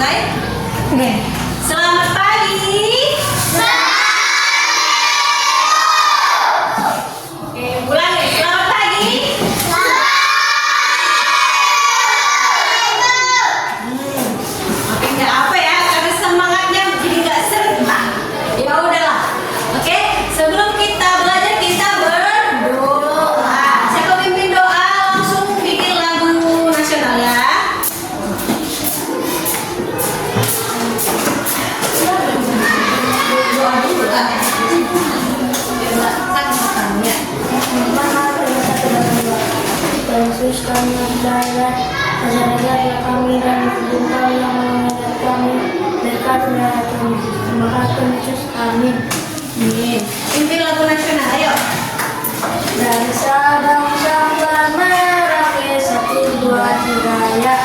mulai? Oke. Selamat pagi. Oke, ulang ya. Selamat pagi. Oke, nggak apa ya, karena semangatnya jadi nggak serentak. Ya udahlah. Oke, sebelum kita belajar kita berdoa. Siapa pimpin doa langsung bikin lagu nasional ya. Doa dulu lah. Biar nggak sakit ya. Yesus kami adalah ajar-ajar kami dan Tuhan yang mengajar kami dekat dengan kami. Terima kasih Yesus, amin. Amin. Pimpin lagu nasional, ayo. Dari Sabang sampai Merauke 1, 2, 3 ya.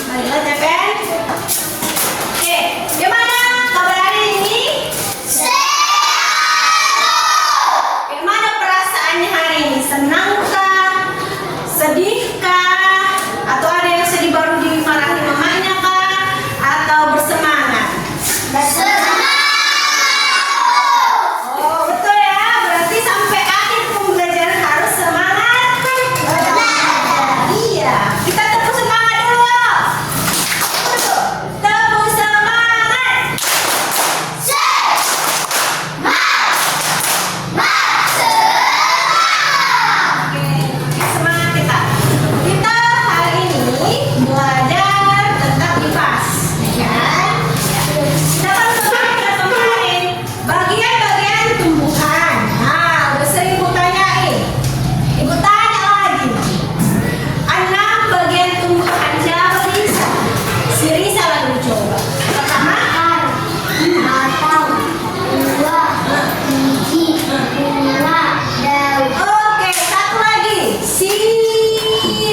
Marilah Tepen. Oke, gimana kabar hari ini? Gimana perasaannya hari ini? Senangkah? Sedihkah? Atau ada yang sedih baru dimarahi mamanya kah? Atau bersemangat? Oh, betul ya. Berarti sampai akhir pembelajaran harus semangat. Iya, kita tepuk semangat dulu. Tepuk semangat. Oke, semangat kita. Kita hari ini belajar tentang IPAS, ya kan? Dapat semangat kemarin bagian-bagian tumbuhan. Nah, udah sering ibu tanyain. Ibu tanya lagi. 6 bagian tumbuhan siapa Risa? Si Risa lagi coba. Pertama, Batang, buah, biji, bunga, daun. oke, satu lagi. Si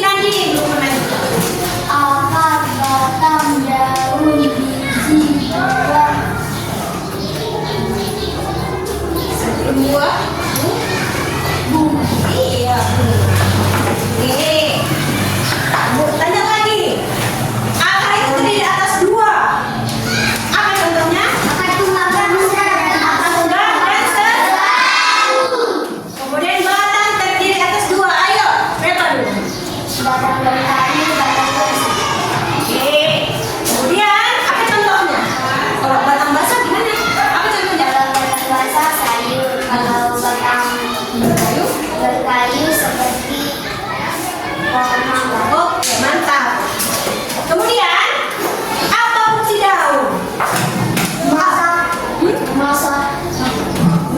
Nandi belum pernah itu. Akar, batang, daun, biji, buah. Satu dua. Iya. Oke. Bu, tanya lagi. Akar itu terdiri atas 2. Apa contohnya? Akar tunggal besar dan akar Tunggal dan kemudian batang terdiri atas 2. Ayo, berapa dulu? batang dari kayu, batang dari Oke. Kemudian apa contohnya? Kalau batang basah gimana? Apa contohnya? Kalau batang basah sayur, kalau batang Kayu. berkayu seperti pohon mangga. Oke, mantap. Kemudian apa fungsi daun? Masak, masak,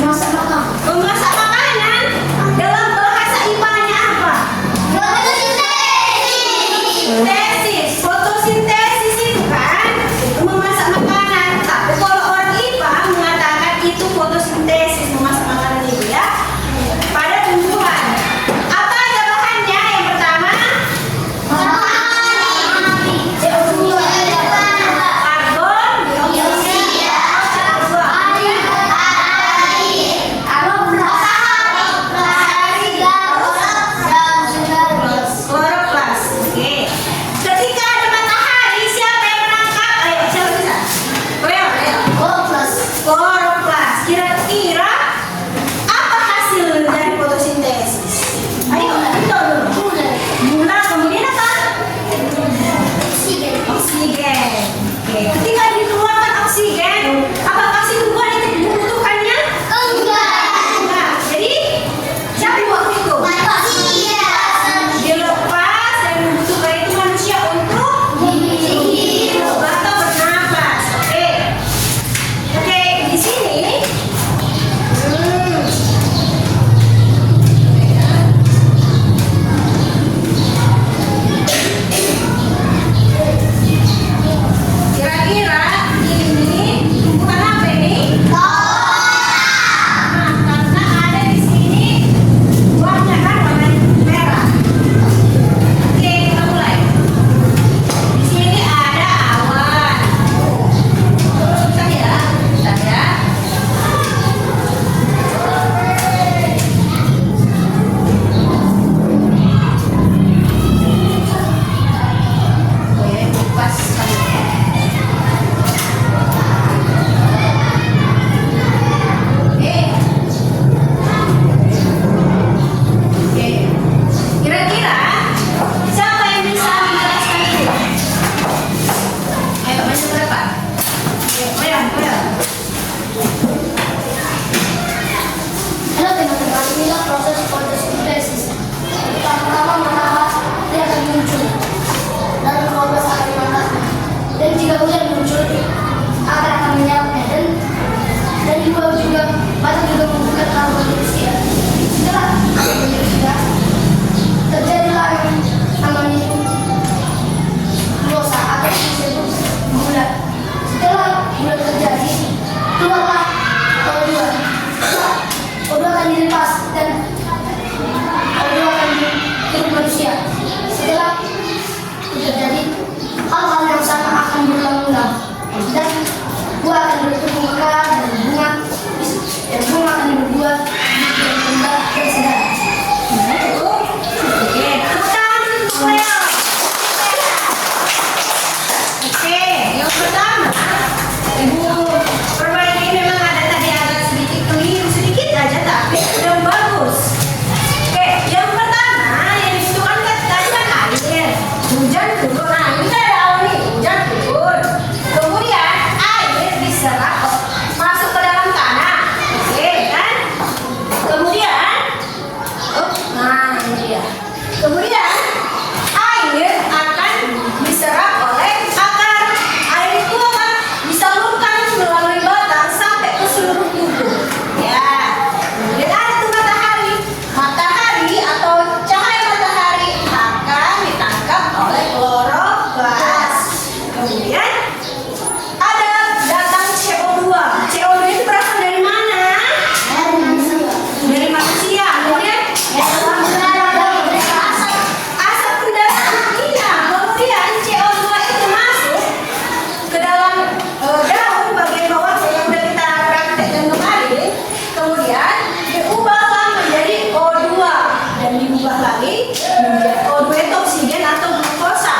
masak makan. Memasak makanan. Dalam bahasa IPA-nya apa? Fotosintesis. Fotosintesis itu kan itu memasak makanan. Tapi kalau orang IPA mengatakan itu fotosintesis memasak makanan itu ya pada tumbuhan. Apa aja bahannya? Yang pertama O2 akan dilepas dan O2 akan dihirup manusia. Setelah terjadi hal-hal yang sama akan berulang-ulang dan buah akan bertumbuh mekar dan bunga akan berbuah dan kembang dan sedap. Oke, oke, yang pertama, Ibu perbaiki memang ada tadi agak sedikit keliru sedikit aja tapi udah bagus. Oke, yang pertama yang dibutuhkan tadi kan air, hujan turun. Nah ini kan ada awal nih, hujan turun. Kemudian air diserap masuk ke dalam tanah, oke kan? Kemudian, nah ini dia. Kemudian air akan diserap oleh akar. Air itu akan disalurkan melalui batang sampai ke seluruh tubuh. Ya. Kemudian ada tuh matahari. Matahari atau cahaya matahari akan ditangkap oleh kloroplast. Kemudian ada datang CO2. CO2 itu berasal dari mana? Dari manusia. Kemudian asap udara. Iya, kemudian CO2 itu masuk ke dalam daun bagian bawah yang udah kita praktekkan kemarin. Kemudian diubahlah menjadi O2 dan diubah lagi menjadi O2 itu oksigen atau glukosa.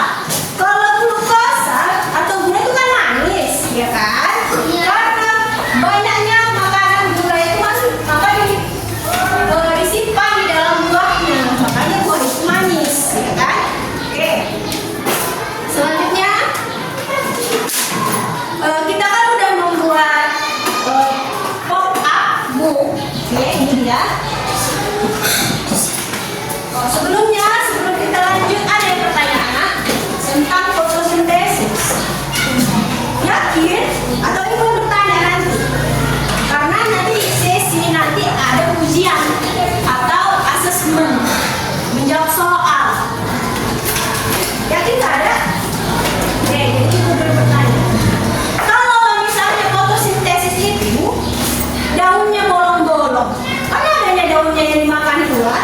Kalau glukosa atau gula itu kan manis, ya kan? Karena banyaknya makanan gula itu masuk disimpan di dalam buahnya, makanya buah itu manis, ya kan? Oke. Selanjutnya kita kan udah membuat pop up book. Oke, ini dia. Sebelum kita lanjut ada pertanyaan tentang fotosintesis. Yakin? Atau ini mau bertanya nanti? Karena nanti sesi nanti ada ujian atau asesmen menjawab soal. Yakin nggak ada? Oke, jadi kita bertanya. Kalau misalnya fotosintesis itu daunnya bolong-bolong, kan adanya daunnya yang dimakan di luar.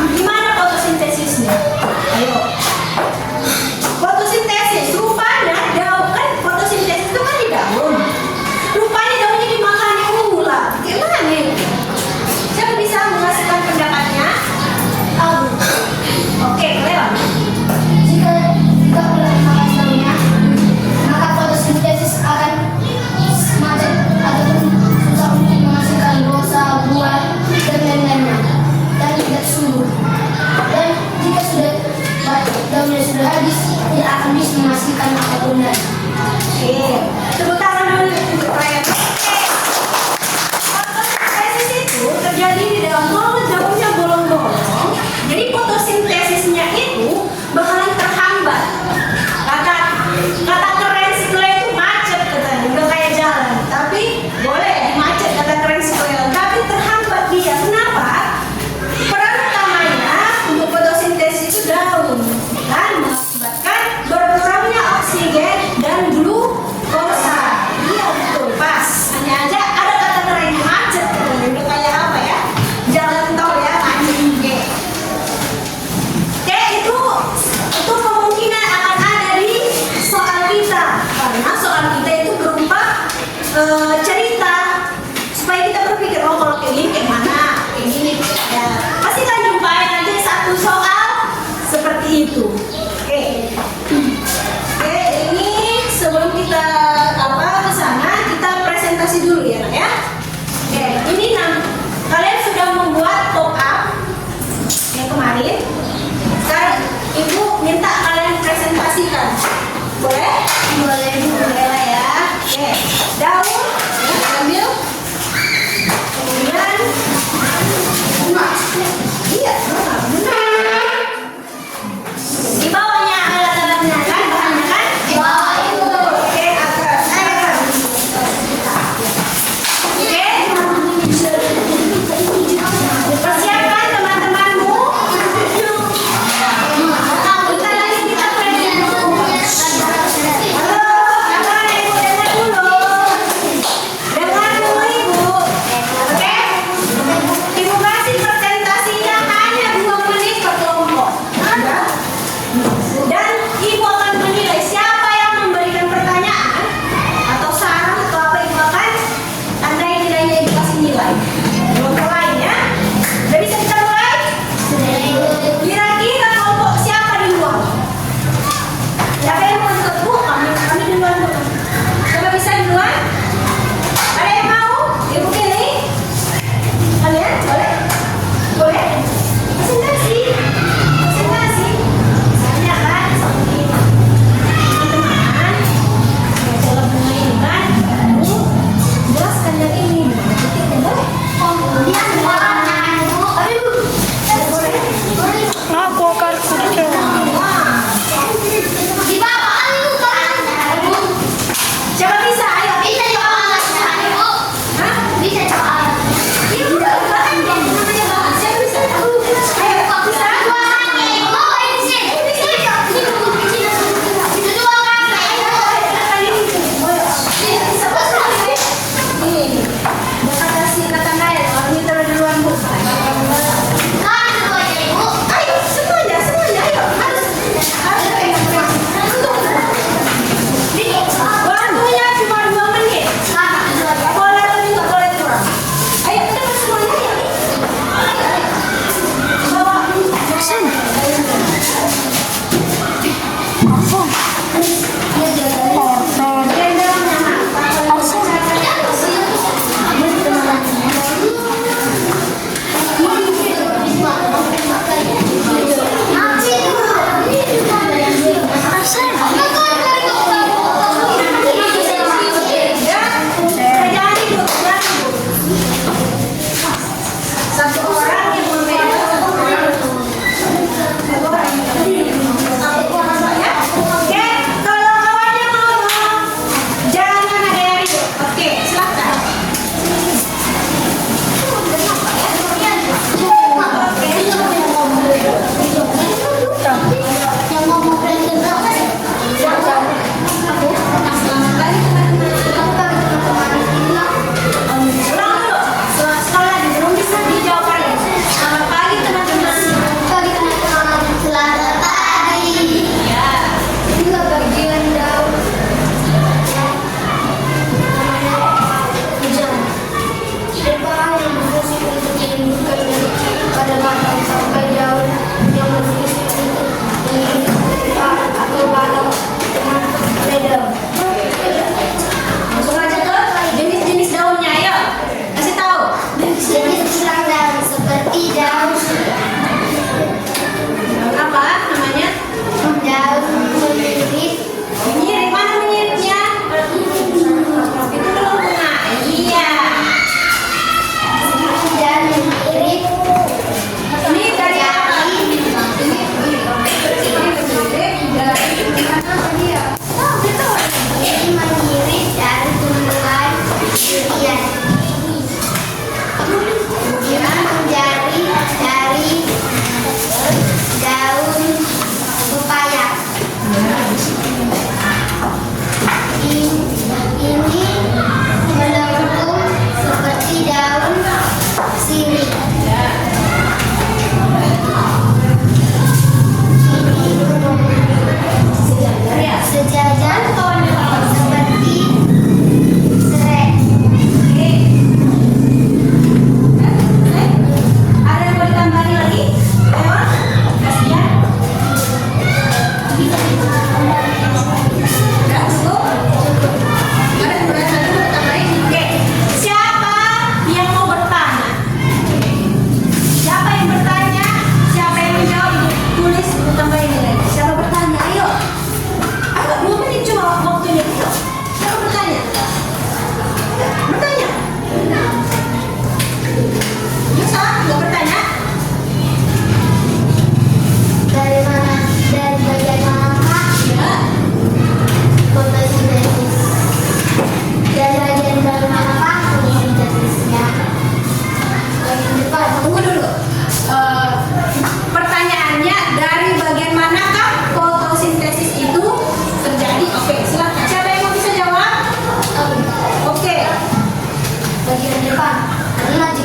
Gimana fotosintesisnya? Ayo. Fotosintesis rupanya daun kan fotosintesis itu kan di daun. Rupanya daunnya dimakan ular. Gimana nih? Siapa bisa menghasilkan pendapatnya? Oke, Cleo. Jika ular makan daunnya, maka fotosintesis akan macet ataupun susah untuk menghasilkan dosa, buah, dan lain-lainnya, dan tidak subur. Dan jika daunnya sudah habis, tidak akan bisa menghasilkan apapun lagi. Oke, tepuk tangan dulu untuk Ryan. Fotosintesis itu terjadi di dalam kalau daunnya bolong-bolong. Jadi fotosintesisnya itu bakalan terhambat. Kata keren si Cleo itu macet katanya, udah kayak jalan. Tapi boleh macet kata keren si Cleo, tapi terhambat dia. Kenapa? Peran utamanya untuk fotosintesis itu daun dan mengakibatkan berkurangnya oksigen dan glukosa. Iya betul, pas. Hanya aja ada kata kerennya macet. Udah kayak apa ya? Jalan tol ya, macet. Oke, itu kemungkinan akan ada di soal kita. Karena soal kita itu berupa cerita supaya kita berpikir, oh kalau kayak gini kayak mana, kayak gini. Ya, pasti kan jumpain nanti satu soal seperti itu. Oke. Oke, ini sebelum kita ke sana, kita presentasi dulu ya, Nak ya. Oke, ini kalian sudah membuat pop up yang kemarin. Sekarang Ibu minta kalian presentasikan. Boleh? Boleh lah ya. Oke, daun ya, ambil. Kemudian bunga. Iya, bunga.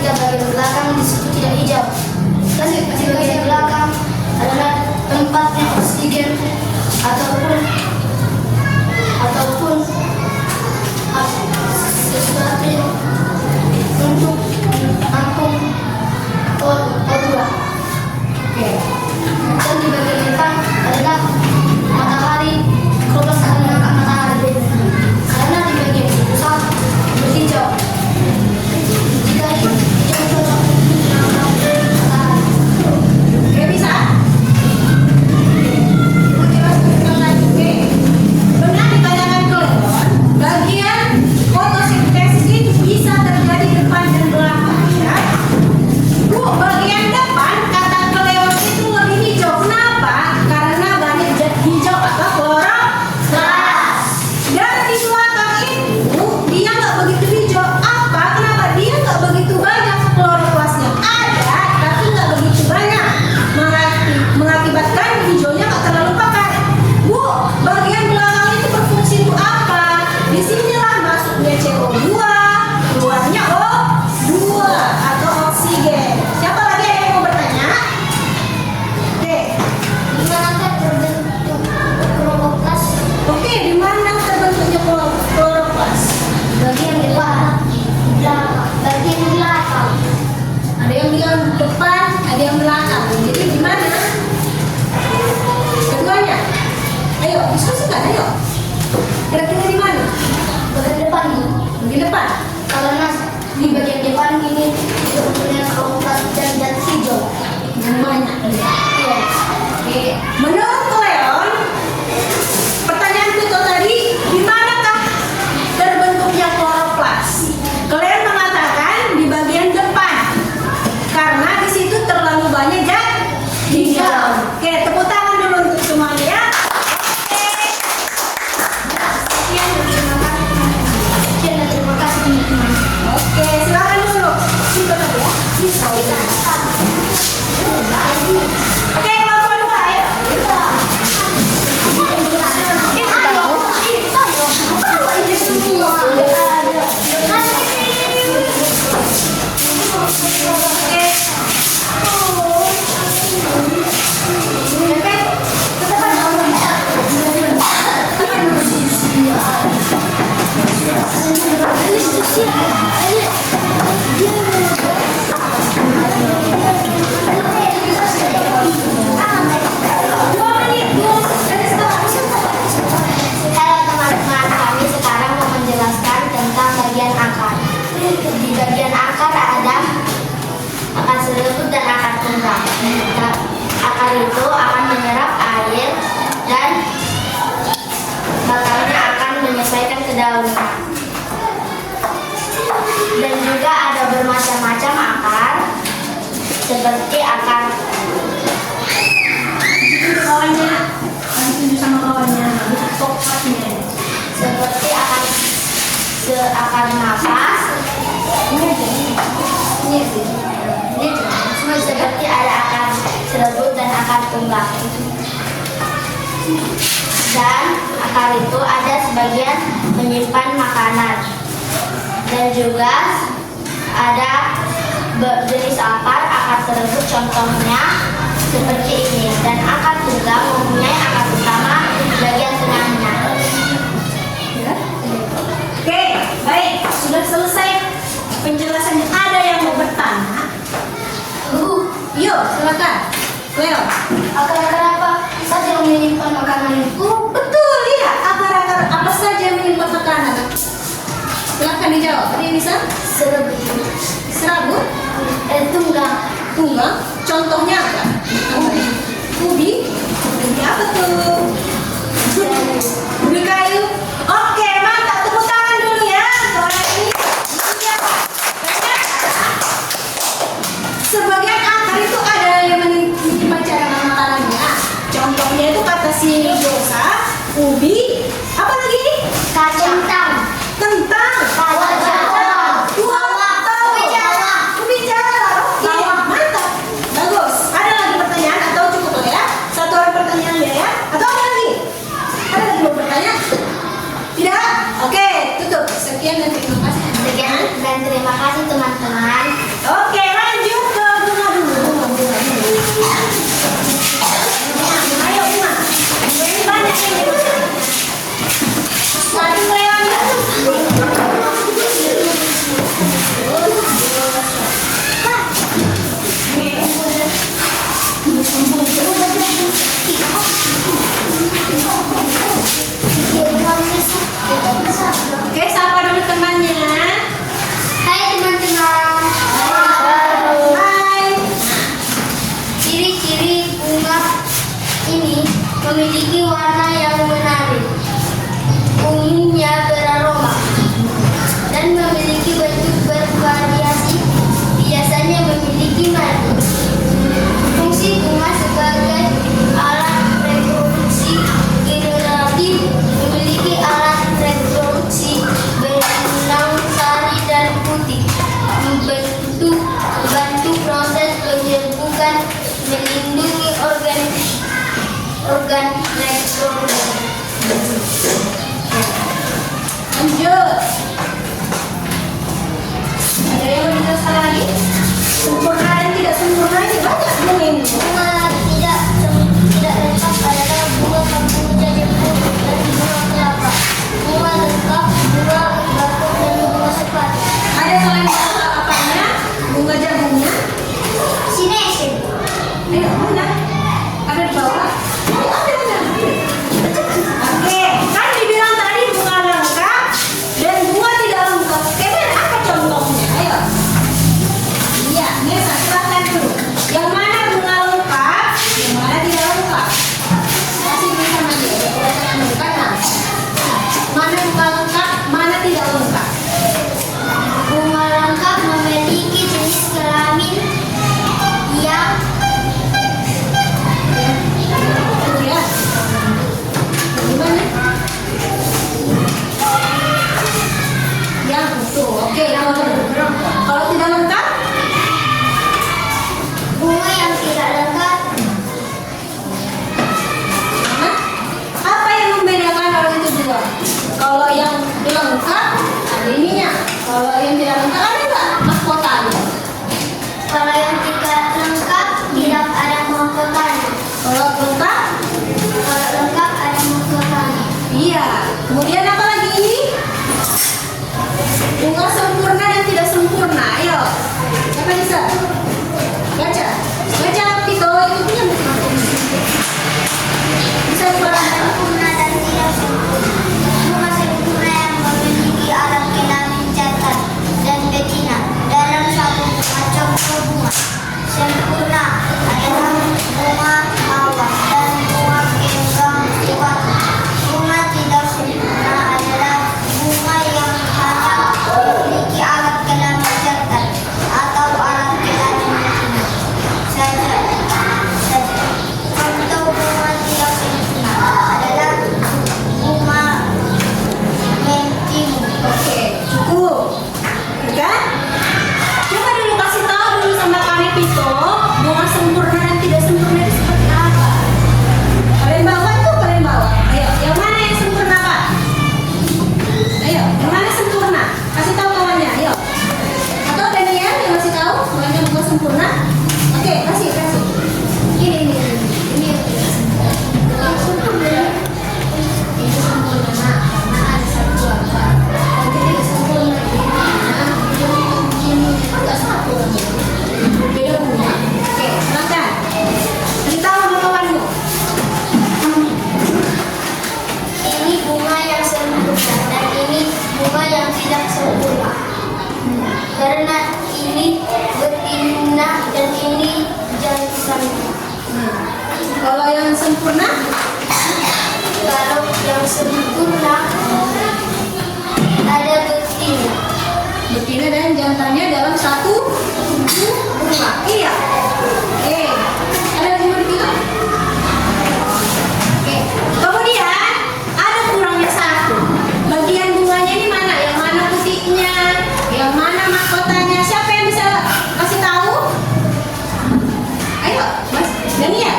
jika bagian belakang di situ tidak hijau. Dan di bagian belakang adalah tempatnya oksigen ataupun sesuatu yang untuk menampung O2. Oke. Dan di bagian depan adalah matahari. Kelopas akan mengangkat matahari karena di bagian pusat berhijau. Jika hijau cocok untuk mengangkat matahari. Oke, bisa? Kita lanjutkan lagi. Oke. Pernah ditanyakan ke Leon, bagian fotosintesis ini bisa terjadi depan dan belakang, ya? Bu, bagian depan kata ke Leon itu lebih hijau. Kenapa? Karena banyak zat hijau atau kloroplas. Dan di belakang itu dia nggak begitu hijau. Apa? Kenapa? Dia nggak begitu banyak kloroplasnya. Ada, tapi nggak begitu banyak. Mengakibatkan hijaunya nggak terlalu pekat. Bu, bagian belakang itu berfungsi untuk apa? Disinilah masuknya CO2, keluarnya O2 atau oksigen. Siapa lagi yang mau bertanya? Oke. Di manakah terbentuk kloroplas? Oke, di mana terbentuknya kloroplas? Bagian depan, bagian belakang. Ada yang bilang depan, ada yang belakang. Jadi di mana? Keduanya. Ayo, diskusikan, ayo. Kira-kira di mana? Bagian depan ini. Di depan. Karena di bagian depan ini itu punya kloroplas dan zat hijau. Yang banyak. Iya. Oke. Menurut Leon, pertanyaan itu tadi, di manakah terbentuknya kloroplas? Leon mengatakan di bagian depan, karena di situ terlalu banyak zat hijau. Oke, tepuk tangan dulu untuk semuanya ya. Sekian dan terima kasih teman-teman. Sekian dan terima kasih teman-teman. Oke, silakan dulu. Situ tadi ya. Bisa. Oke, kelompok dua ya. Halo teman-teman, kami sekarang mau menjelaskan tentang bagian akar. Di bagian akar ada akar serabut dan akar tunggang. Akar itu akan menyerap air dan bakalnya akan menyesuaikan ke daunnya. Dan juga ada bermacam-macam akar seperti akar Kawannya, tunjuk sama kawannya. Topatnya. seperti akar napas. Ini seperti ada akar serabut dan akar tunggang. Dan akar itu ada sebagian menyimpan makanan. Dan juga ada jenis akar serabut contohnya seperti ini. Dan akar tunggang mempunyai akar utama bagian tengahnya. Ya. Oke, baik. Sudah selesai penjelasannya. Ada yang mau bertanya? Yuk, silakan. Leo. Akar-akar apa saja yang menyimpan makanan itu? Betul, ya. Akar-akar apa saja yang menyimpan makanan? Silakan dijawab. Ada yang bisa? Serabut. Serabut, Tunggang. tunggang. Contohnya apa? Ubi. Ubi apa tuh? Ubi kayu. Oke, mantap. Tepuk tangan dulu ya. Orang ini. Iya. Sebagian akar itu ada yang menyimpan cadangan makanannya. Contohnya itu kata si dosa, ubi, apa lagi? Kacang. Kentang. Kacang. Ubi jawa. Oke, mantap. Bagus. Ada lagi pertanyaan atau cukup lah ya? Satu orang pertanyaan ya? Atau ada lagi? Ada lagi mau bertanya? Tidak? Oke, tutup. Sekian dan terima kasih. Sekian dan terima kasih teman-teman. Oke. Ayo, mana? Ada di bawah? Ayo, ada. Oke, kan dibilang tadi bunga lengkap dan bunga tidak lengkap. Kayaknya apa contohnya? Ayo. Iya, Nesa, silakan dulu. Yang mana bunga lengkap, yang mana tidak lengkap? Kasih dulu sama dia. Kanan. Mana bunga lengkap, mana tidak lengkap? Bunga lengkap memiliki jenis kelamin yang Itu ya. Gimana? Yang itu. Oke, kalau tidak lengkap, bunga yang tidak lengkap. nah, apa yang membedakan kalau itu dua? Kalau yang lengkap ada ininya. Kalau yang tidak lengkap ada nggak mahkotanya? Kalau yang tidak lengkap tidak ada mahkotanya. Kalau lengkap, Kalau lengkap ada mahkotanya. iya. Kemudian apa lagi ini? Bunga sempurna dan tidak sempurna. Ayo, siapa bisa? Baca, baca Pito itu punya buku. Bisa dibaca. Sempurna dan tidak sempurna. Bunga sempurna yang memiliki alat kelamin jantan dan betina dalam satu macam bunga. Sempurna adalah bunga mawar dan bunga kembang siwakna. Bunga tidak sempurna adalah bunga yang hanya memiliki alat kelamin jantan atau alat kelamin betina saja. Contoh bunga tidak sempurna adalah bunga mentimun. Oke, cukup. Kan? Coba dulu kasih tahu dulu sama Kak Pito, bunga sempurna dan tidak sempurna itu seperti apa? Kalian bawa tuh, kalian bawa. Ayo, yang mana yang sempurna, Kak? Ayo, yang mana sempurna? Kasih tahu kawannya, ayo. Atau Daniel yang kasih tahu kawannya bunga sempurna? Oke, kasih. Ini yang tidak sempurna. Yang sempurna. Itu sempurna, Nak. Karena ada satu apa? Yang tidak sempurna ini nggak satu lagi. Beda bunga. Oke, silakan. Kasih tahu sama kawanmu. Ini bunga yang sempurna dan ini bunga yang tidak sempurna. Karena ini betina dan ini jantan. Kalau yang sempurna, Kalau yang sempurna ada betina. betina dan jantannya dalam satu bunga. Iya. Ada lagi mau dibilang? Oke. Kemudian ada kurangnya satu. Bagian bunganya ini mana? Yang mana putihnya? Yang mana mahkotanya? Siapa yang bisa kasih tahu? Ayo, Mas Daniel.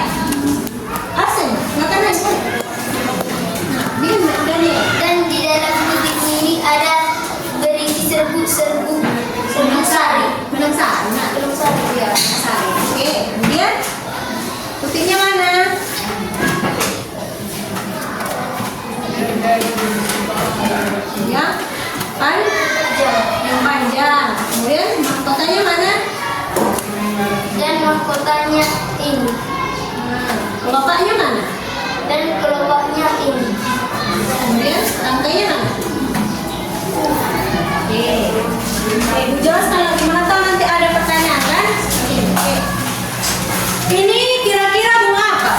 Asen, makan aja. Nah, dia Daniel. Dan di dalam putih ini ada berisi serbuk-serbuk Benang sari. Benang sari. Nah, belum sari. iya, benang sari. Oke, kemudian putihnya mana? Yang panjang. Yang panjang. Kemudian mahkotanya mana? Dan mahkotanya ini. Nah, kelopaknya mana? Dan kelopaknya ini. Kemudian rantainya mana? Oke. Ibu jelaskan lagi, mana tahu nanti ada pertanyaan kan? Oke. Ini kira-kira bunga apa?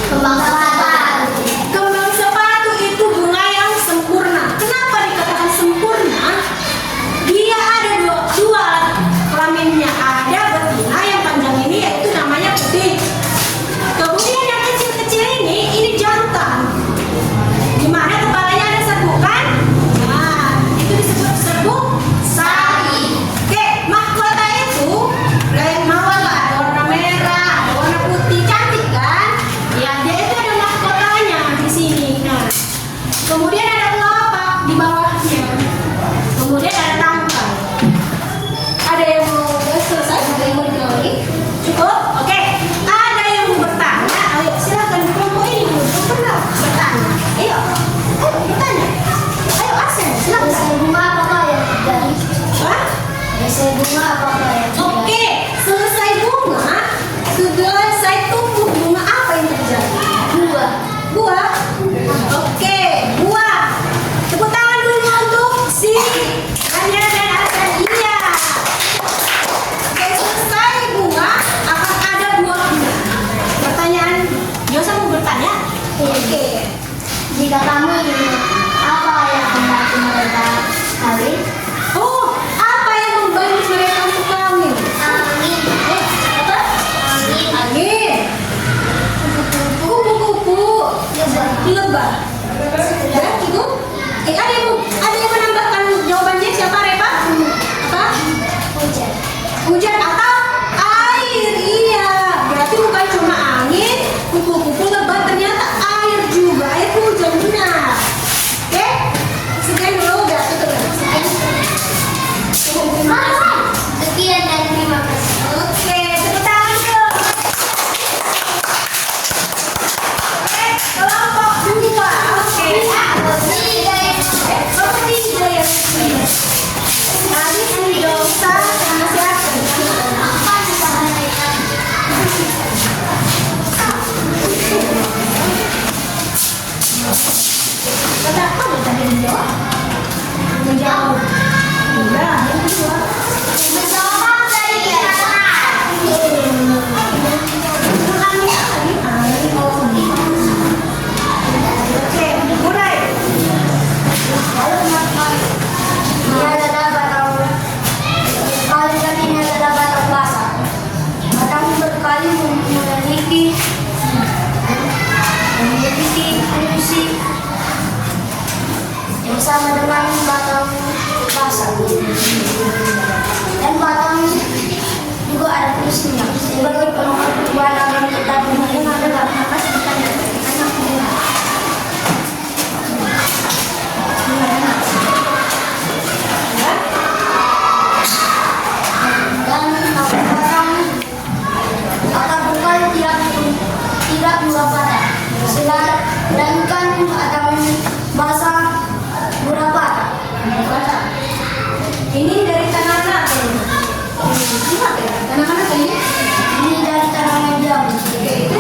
Kembang sepatu. Kembang sepatu itu bunga yang sempurna. Kenapa dikatakan sempurna? Dia ada dua alat kelaminnya. Ada betina yang panjang ini yaitu namanya putih. Kemudian yang kecil-kecil ini jantan. Di mana kepalanya ada serbuk kan? Nah, itu disebut serbuk sari. Oke, seharusnya sebagai pengorbanan agar kita benar-benar adalah nafas kita dan anak muda. Dan batang atau bukan tidak dua patah, sedangkan batang basah dua patah. Ini dari tanah apa ini? Lihat ya, tanah mana tadi? Ini dari tanaman jambu. Oke, itu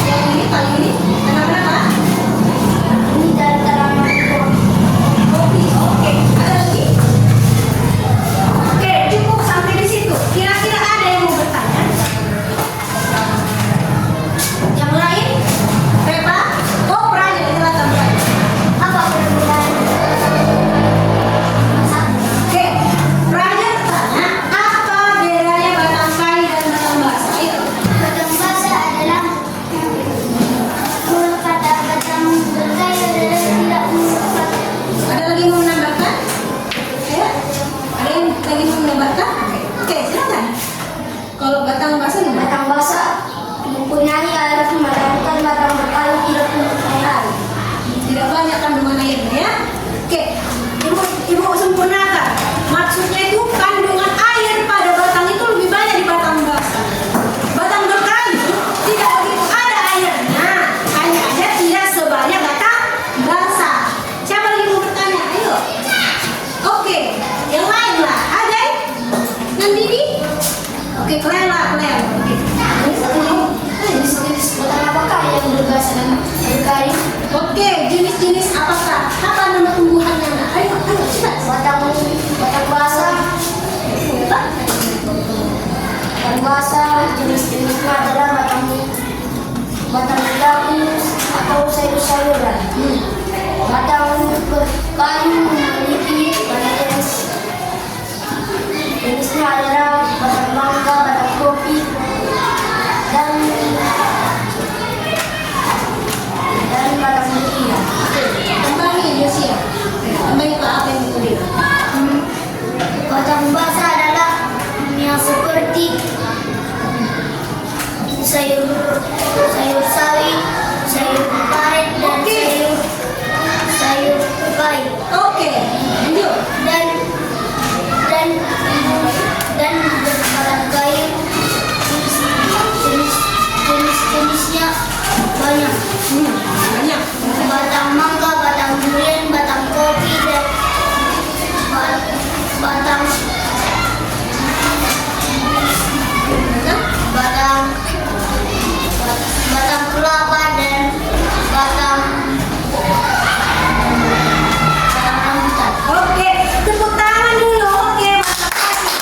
yang ini paling ini tanah berapa? Ini dari tanaman Kopi. Oke, ada lagi? Oke, cukup sampai di situ. Kira-kira ada yang mau bertanya? Yang lain? Pepa? Kopra aja, jelaskan Pak. apa perbedaan Oke, Raja bertanya, apa bedanya batang kayu dan batang basah? Ayo. batang basah adalah kata batang berkayu adalah tidak merupakan Ada lagi yang mau menambahkan? Ayo. Ada yang lagi mau menambahkan? Oke, silakan. Kalau batang basah gimana? batang basah mempunyai air sedangkan batang berkayu tidak mempunyai air. Tidak banyak kandungan airnya ya. Oke, ibu sempurnakan. Maksudnya itu kandungan air pada batang itu lebih banyak di batang basah. Batang berkayu tidak begitu ada airnya, hanya aja tidak sebanyak batang basah. Siapa lagi mau bertanya? Ayo. Oke, yang lain lah. Ada? Nandini? Oke, Clela. Oke. Jenis batang apakah yang berbasah dan berkayu? Oke, jenis-jenis apakah? Apa nama tumbuhannya? Ayo, cepat. Batang basah jenis-jenisnya adalah batang gabus atau sayur-sayuran. Batang berkayu memiliki banyak jenis. Jenisnya adalah batang mangga, batang kopi, dan batang durian. Tambahin, Yosia. Tambahin Pak, apa yang mau dia? Batang basah adalah yang seperti sayur sawi, sayur karet, dan sayur pepai. Oke, lanjut. Dan batang kayu jenisnya banyak. Banyak. Batang mangga, batang durian, batang kopi, dan batang kelapa dan batang rambutan. Oke, tepuk tangan dulu. Oke, mantap kasih.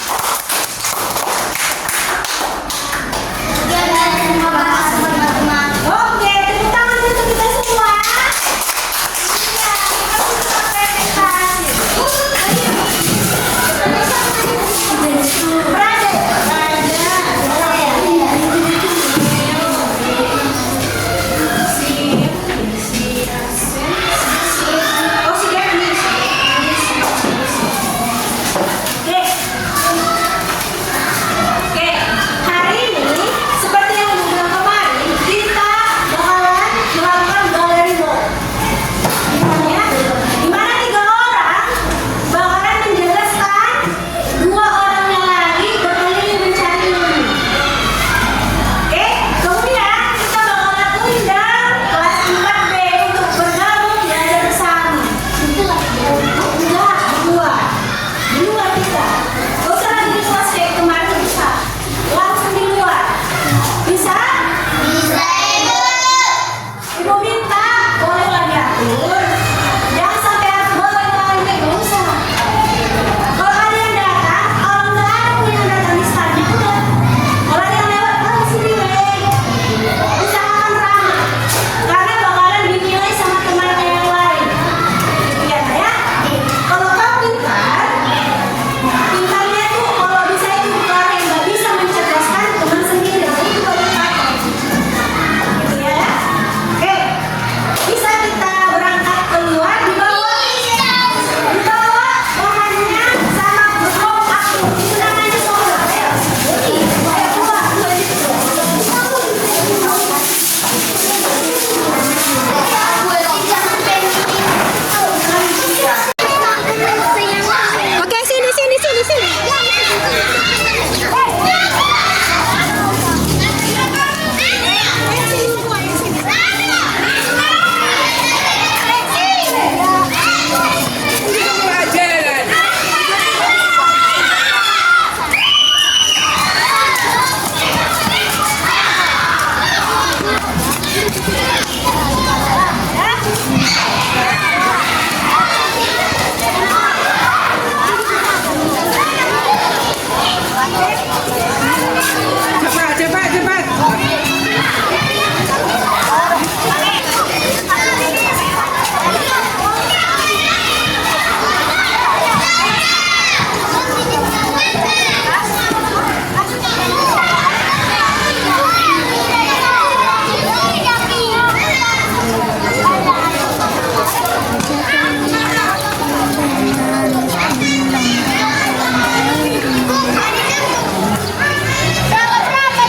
Sekian dan terima kasih teman-teman. Oke, tepuk tangan dulu. Cepat, cepat, cepat. Berapa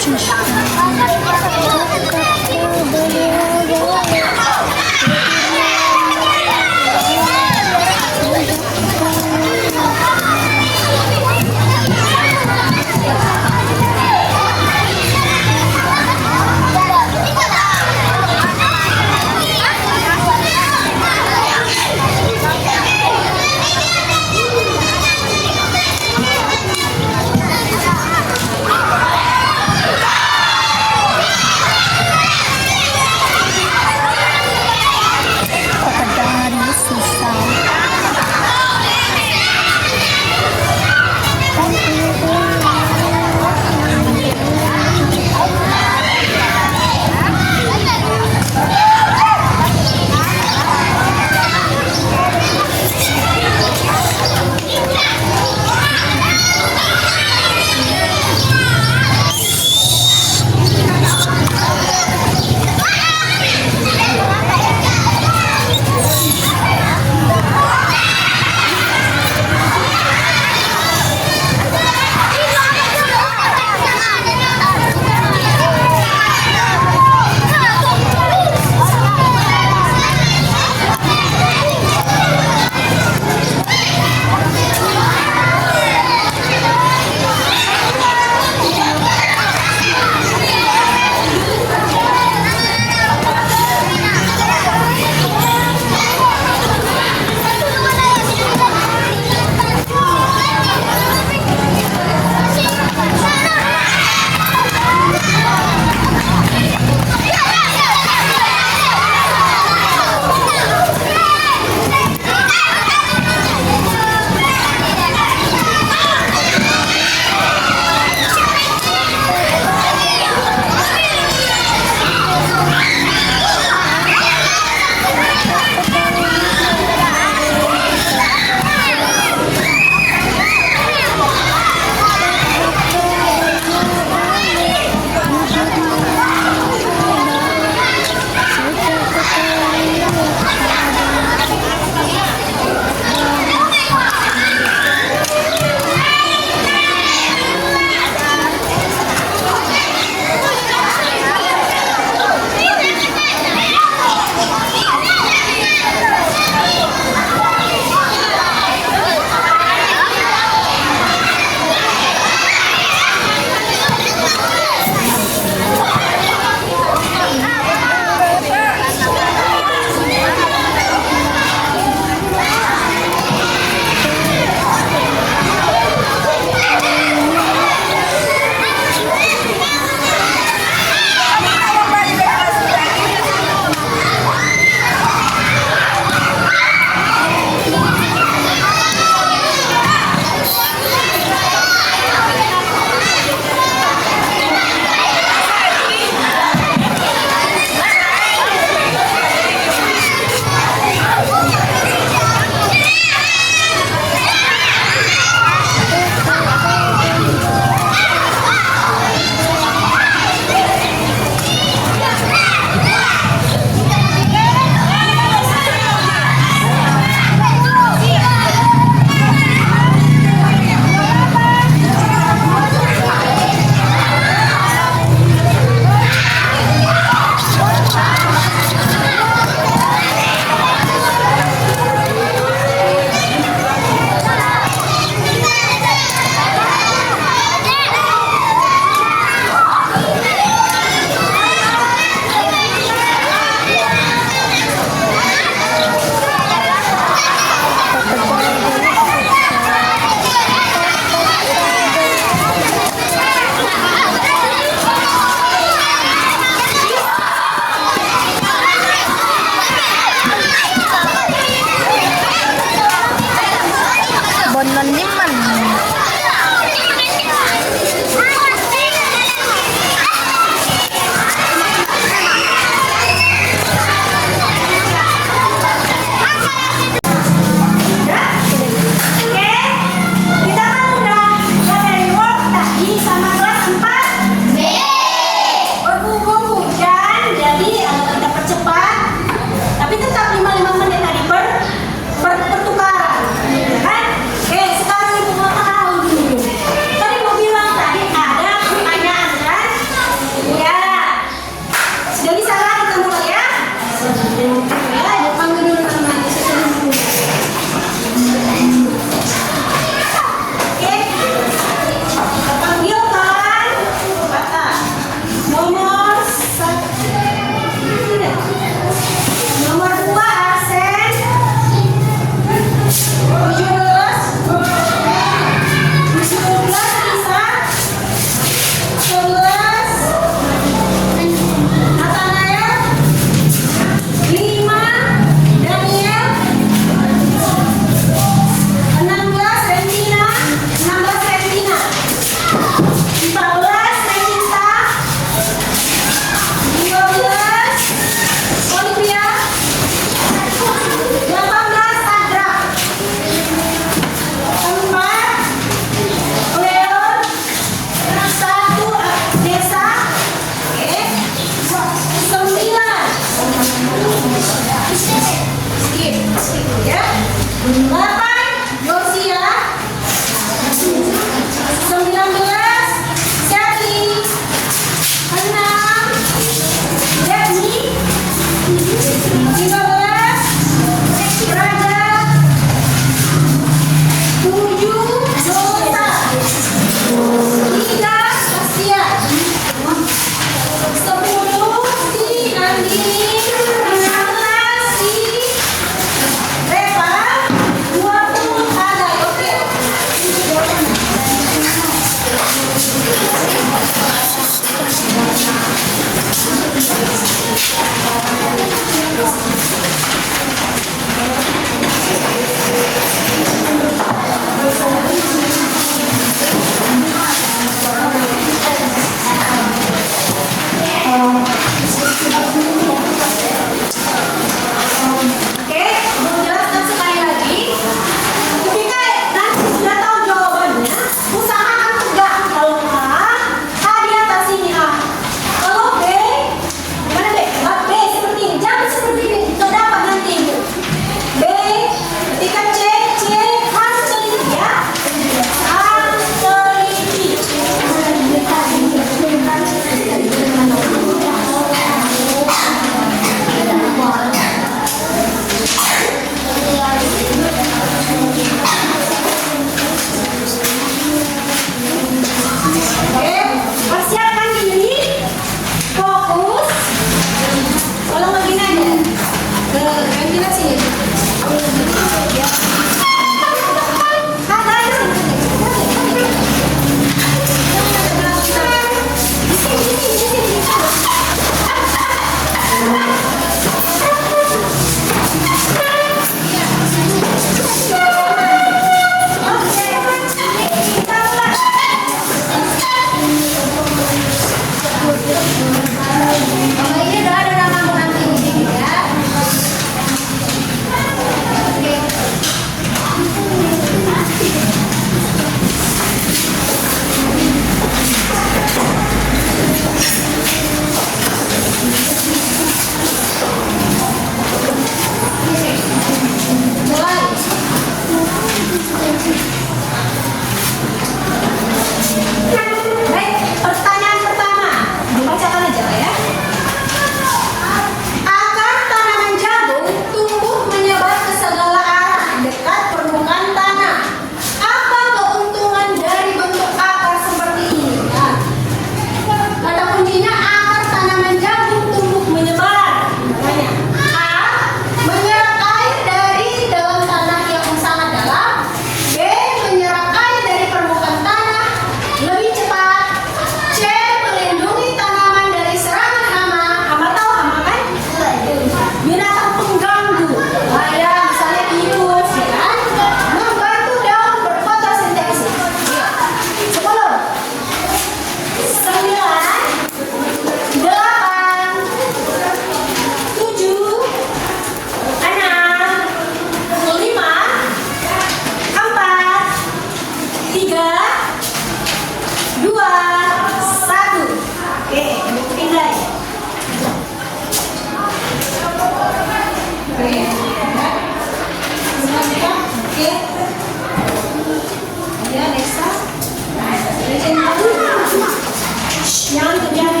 jangan terjadi,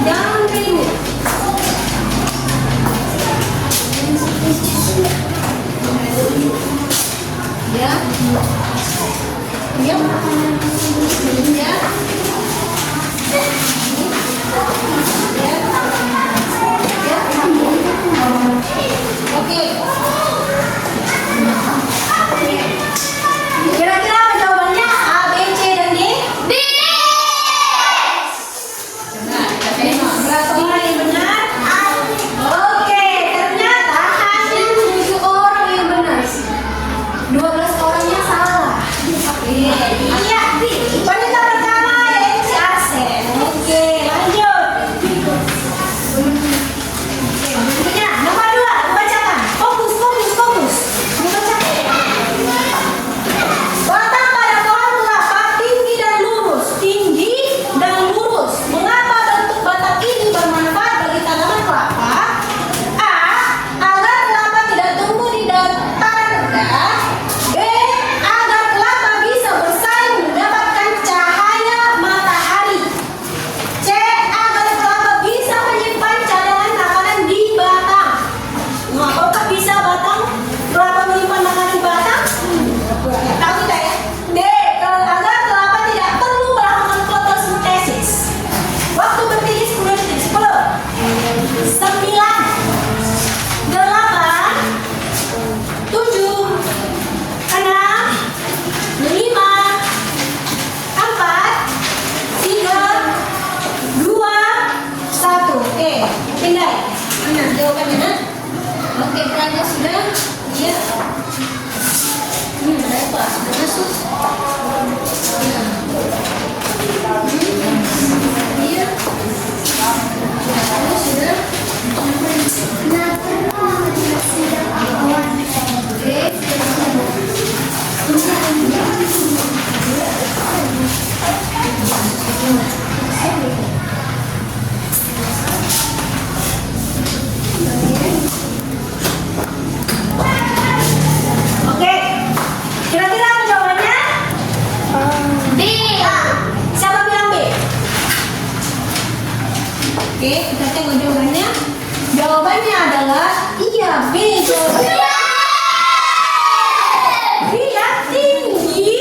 jangan ribut. Ya, ya, ya. Oke. Kira-kira apa jawabannya? A, B, C, dan D? B. Benar. Berapa orang yang benar? Oke, ternyata hanya 7 orang yang benar. 12 orangnya salah. Iya, wanita pertama yaitu si Arsen. Oke, lanjut. Berikutnya, nomor 2, bacakan. Fokus. Dibacakan. Batang pada pohon kelapa tinggi dan lurus. Mengapa bentuk batang ini bermanfaat bagi tanaman kelapa? A. Agar kelapa tidak tumbuh di dataran rendah. B. Agar kelapa bisa bersaing mendapatkan cahaya matahari. C. Agar kelapa bisa menyimpan cadangan makanan di batang. Apakah bisa kelapa menyimpan makanan di batang? Tahu tidak ya? D. Agar kelapa tidak perlu melakukan fotosintesis. Waktu berdiri 10 detik. 10, 9, 8, 7, 6, 5, 4, 3, 2, 1. Oke, pindah. Nah, jawabannya. Oke, perannya sudah. Iya. Ini ada apa? Sudah masuk. Iya. Sudah. Oke. Kira-kira apa jawabannya? B. Siapa bilang B? Oke, kita tengok jawabannya. Jawabannya adalah iya, B jawabannya. Dia tinggi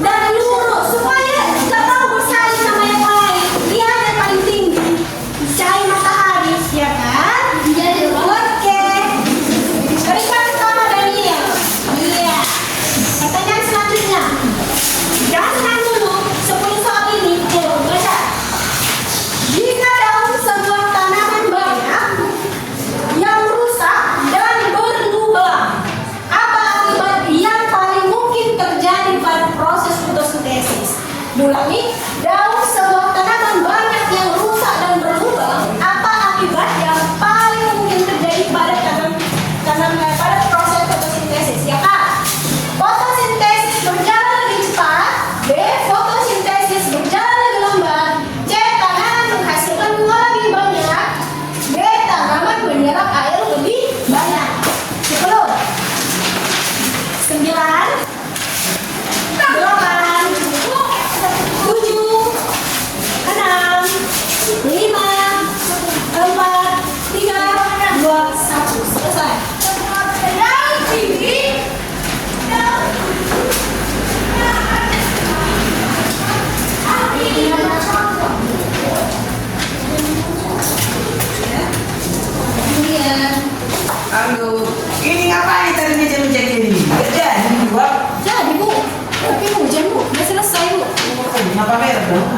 dan lurus supaya tidak tahu bersaing sama yang lain. Dia yang paling tinggi. Cahaya matahari, ya kan? Oke. Berikan sama Daniel. Iya. Pertanyaan selanjutnya. Jangan senang dulu. 10 soal ini. Baca. Jika daun sebuah tanaman banyak yang rusak dan berlubang, apa akibat yang paling mungkin terjadi pada proses fotosintesis? Ulangi, daun sebuah tanaman banyak yang rusak dan berlubang, apa akibat yang paling mungkin terjadi pada pada proses fotosintesis? Ya kan? Fotosintesis berjalan lebih cepat. B. Fotosintesis berjalan lebih lambat. C. Tanaman menghasilkan bunga lebih banyak. D. Tanaman menyerap air lebih banyak. 10, 9, 8, 7, 6, 5, 4, 3, 2, 1. Selesai. Halo, ini ngapain tadi meja-meja gini? Kerja di luar. Jadi Bu, tapi hujan Bu, udah selesai Bu. Kenapa merah dong?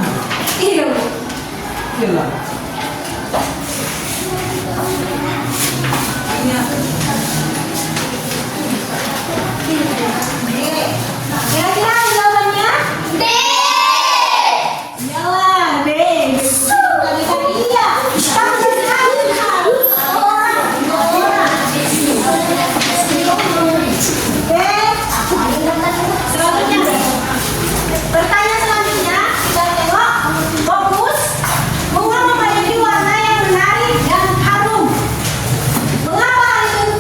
Iya Bu. Iya lah. Ini Kira-kira jawabannya? B. Iyalah, B. Iya. Tapi sekali harus orang. Oke. Selanjutnya. Pertanyaan selanjutnya kita tengok. Fokus. Bunga memiliki warna yang menarik dan harum. Mengapa hal itu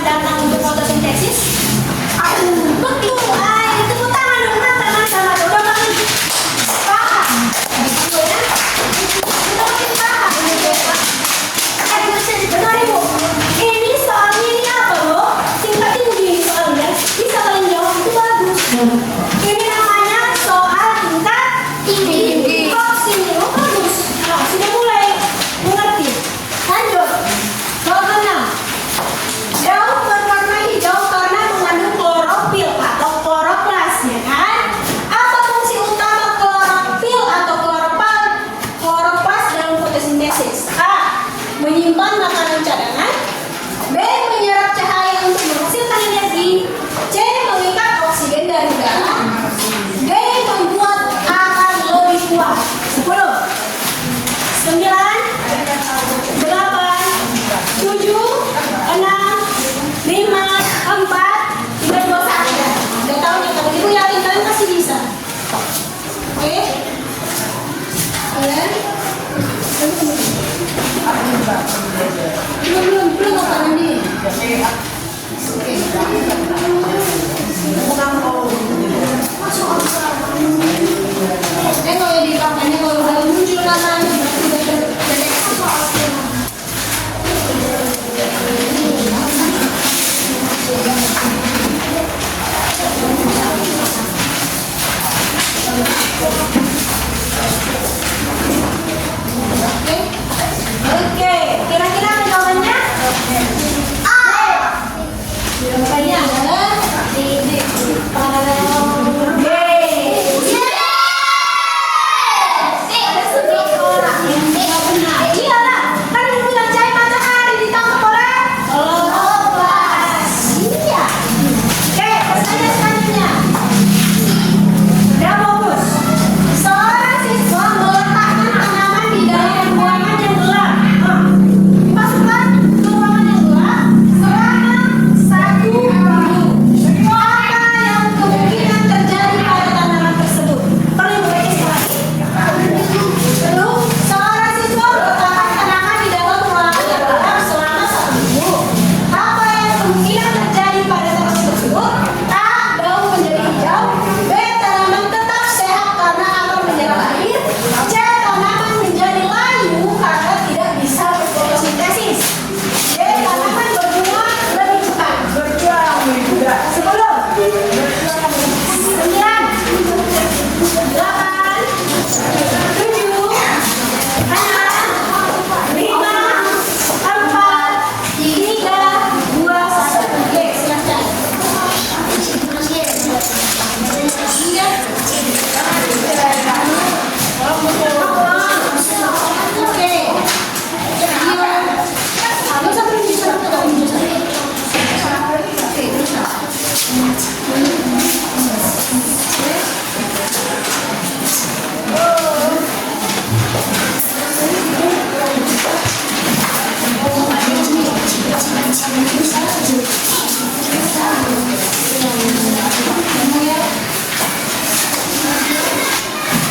dana untuk fotosintesis? Betul. Ayo tepuk tangan dong teman-teman. Udah makin paham. Gitu ya. Udah makin paham ini ya. Benar ibu. Ini soalnya ini apa loh? Tingkat tinggi soalnya. Bisa kalian jawab itu bagus. Ini namanya soal tingkat tinggi. Kok sini? Oh bagus. Nah, sudah mulai mengerti. Lanjut. Soal ke-6. Daun berwarna hijau karena mengandung klorofil atau kloroplas, ya kan? Apa fungsi utama klorofil atau kloroplas dalam fotosintesis? A. Menyimpan makanan cadangan. B. Menyerap cahaya untuk menghasilkan energi. C. Mengikat oksigen dari udara. D. Membuat akar lebih kuat. 10 9 8 7 6 5 4 3 2 1. Udah tahu nih, kalau ibu yakin kalian pasti bisa. Oke? Kalian? Belum makanan ini. Oke. Kalau ya di kampanye kalau udah muncul namanya berarti udah Oke, kira-kira jawabannya? A. Jawabannya adalah D. Ada 10 orang yang tidak benar. Iyalah, kan yang bilang cahaya matahari ditangkap oleh klorofil. Iya. Oke, pertanyaan selanjutnya. Udah fokus. Seorang siswa meletakkan tanaman di dalam ruangan yang gelap. Dimasukkan ke ruangan yang gelap selama 1 minggu. Apa yang kemungkinan terjadi pada tanaman tersebut? Perlu berarti sekali. Perlu. Seorang siswa meletakkan tanaman di dalam ruangan yang gelap selama 1 minggu. Apa yang kemungkinan terjadi pada tanaman tersebut? A. Daun menjadi hijau. B. Tanaman tetap sehat karena akan menyerap air. C. Tanaman menjadi layu karena tidak bisa berfotosintesis. D. Tanaman berbunga lebih cepat. 10 9 8 7 6 5 4 3 2 1. Oke, silakan. Oke. Kamu sampai bisa atau bisa? Oke, terus.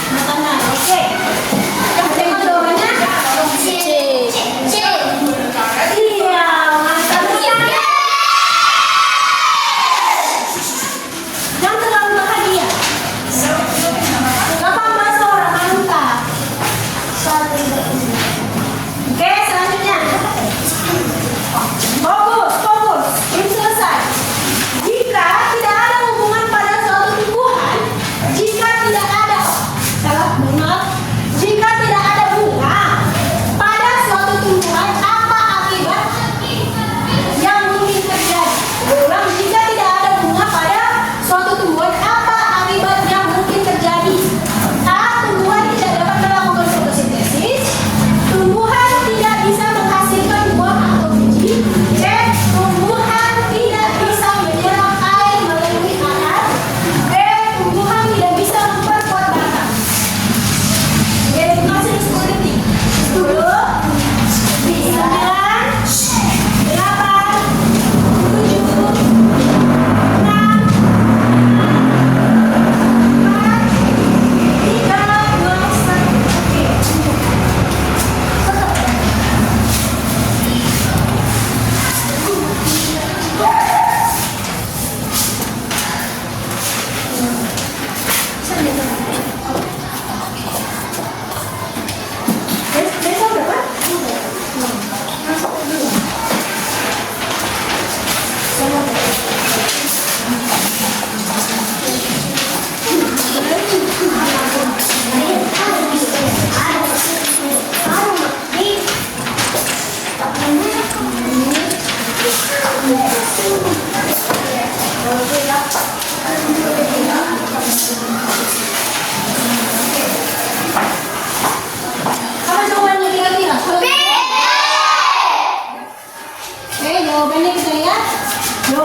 Makanan, oke. Tengok jawabannya. C. Iya, mantap sekali. Jangan terlalu bahagia. 18 orang mantap. Oke, selanjutnya. Fokus. Ini selesai. Jika tidak ada hubungan pada suatu tumbuhan, jika tidak ada jika tidak ada bunga pada suatu tumbuhan, apa akibat yang mungkin terjadi? Ulang, jika tidak ada bunga pada suatu tumbuhan, apa akibat yang mungkin terjadi? A. Tumbuhan tidak dapat melakukan fotosintesis. B.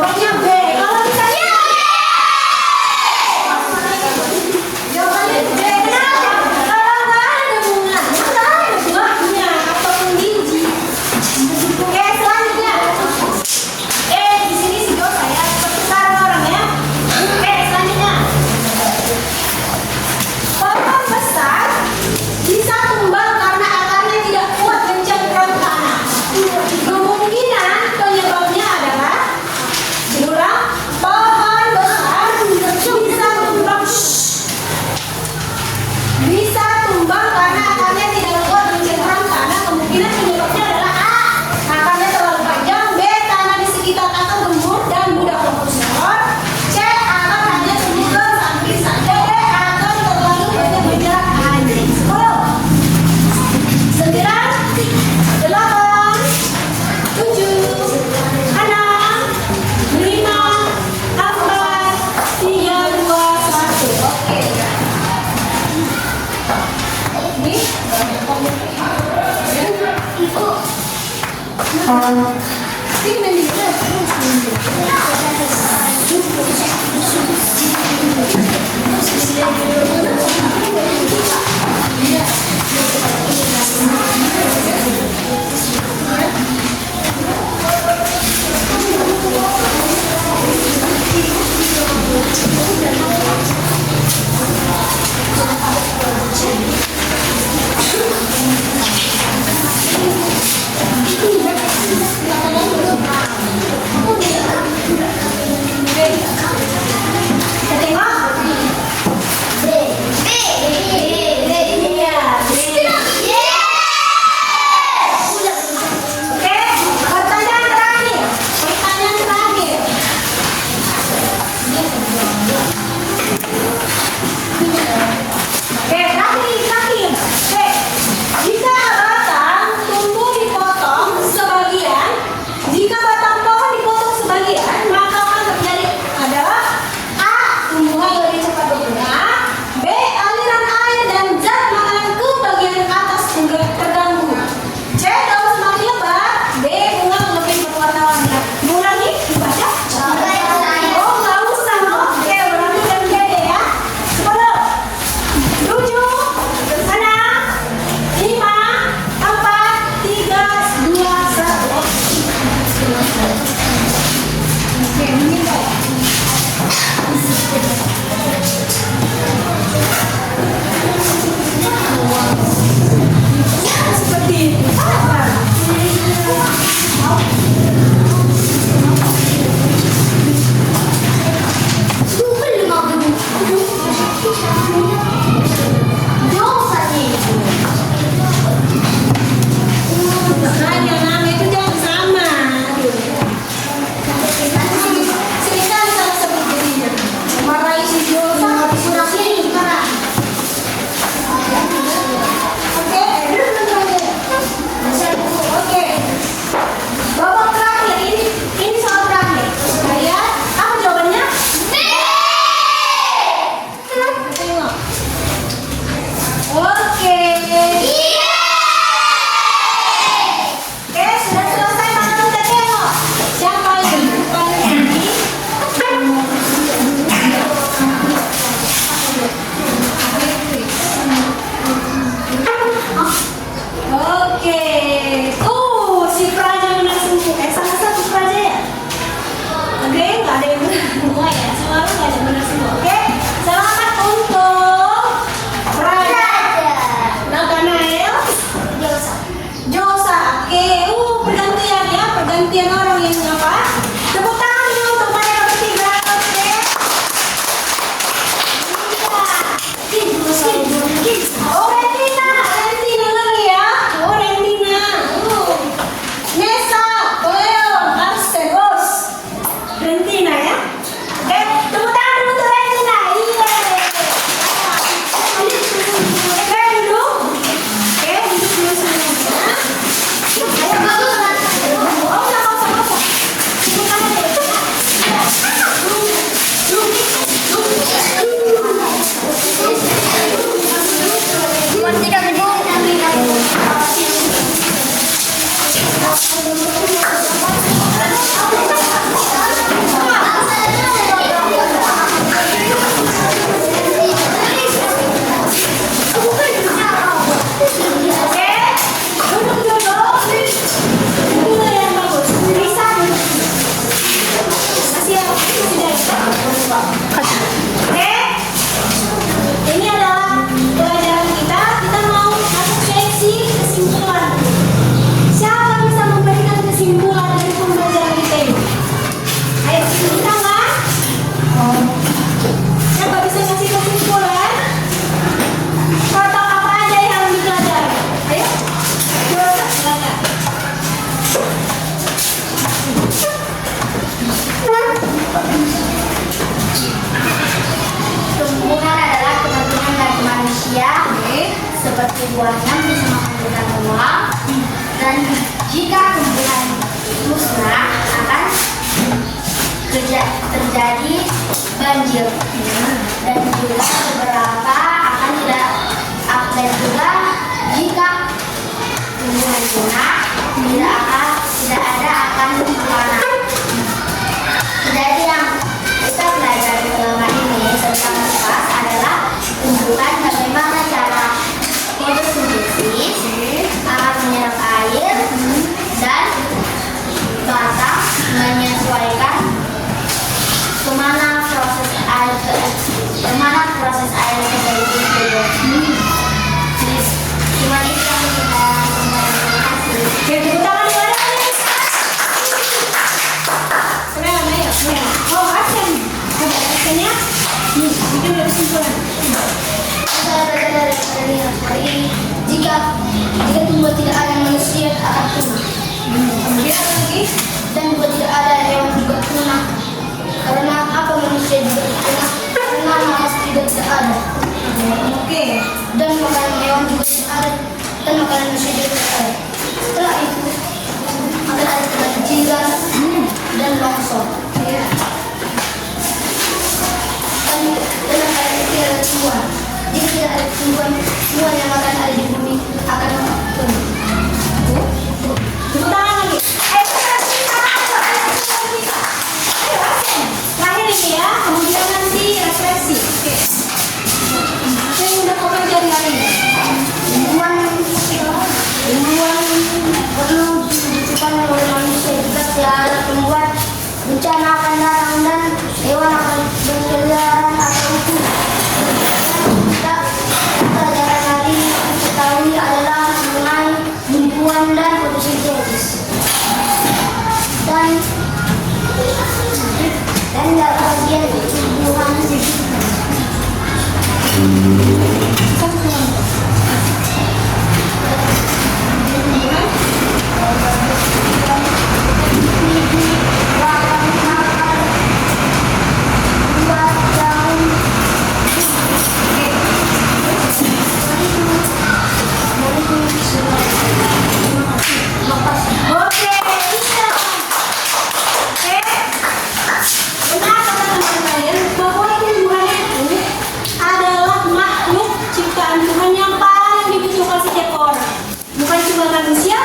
Jawabannya B. Kalau misalnya jawabannya B. Kenapa? Kalau nggak ada bunganya, nggak ada buahnya ataupun biji. Oke, selanjutnya. Di sini si dosa ya, pertukaran orang ya. Oke, selanjutnya. Pohon besar bisa tumbang karena akarnya tidak kuat mencengkram tanah. Kemungkinan penyebabnya adalah ulang, pohon besar bisa tumbang karena akarnya tidak kuat mencengkram tanah. Kemungkinan penyebabnya adalah A. Akarnya terlalu panjang, B. Tanah di sekitar akar gemuk dan mudah longsor, C. Akar hanya tumbuh ke samping saja, D. Akar terlalu banyak bergerak anjing. 10, 9, 8, 7, 6, 5, 4, 3, 2, 1. Oke. Kita tengok. Iya, kecil. Dan juga beberapa akan tidak, dan juga jika tumbuhan punah tidak ada akan makanan. Jadi yang kita belajar di selama ini tentang kupas adalah tunjukkan bagaimana cara fotosintesis akan menyerap air dan batang menyesuaikan kemana proses air terjadi. Cuma itu yang kita kasih. Oke, tepuk tangan dulu ada Alex. Keren, ayo. Oh, action. Coba actionnya. Itu udah kesimpulan. Kita belajar dari hari ini. Jika tumbuh tidak ada manusia akan punah. Kemudian apa lagi? Dan juga tidak ada hewan juga punah. Karena apa manusia juga punah? Karena malas tidak ada. Oke. Dan makanan hewan juga tidak ada. Dan makanan manusia juga tidak ada. Setelah itu akan ada kebanjiran dan longsor. Iya. Dan tidak ada tumbuhan. Jika tidak ada tumbuhan yang akan ada di bumi akan punah. Tepuk tangan lagi. Ayo, action. Terakhir ini ya, kemudian nanti refleksi. Oke. Apa yang udah kau pelajari hari ini? Tumbuhan perlu dibutuhkan oleh manusia. Jika tidak ada tumbuhan, bencana akan datang dan hewan akan berkeliaran atau punah. Pelajaran hari ini yang diketahui adalah mengenai tumbuhan dan fotosintesis. Dan dalam bagian tumbuhan Oke, bisa. Oke. Benar kata teman-teman bahwa tumbuhan itu adalah makhluk ciptaan Tuhan yang paling dibutuhkan setiap orang. Bukan cuma manusia,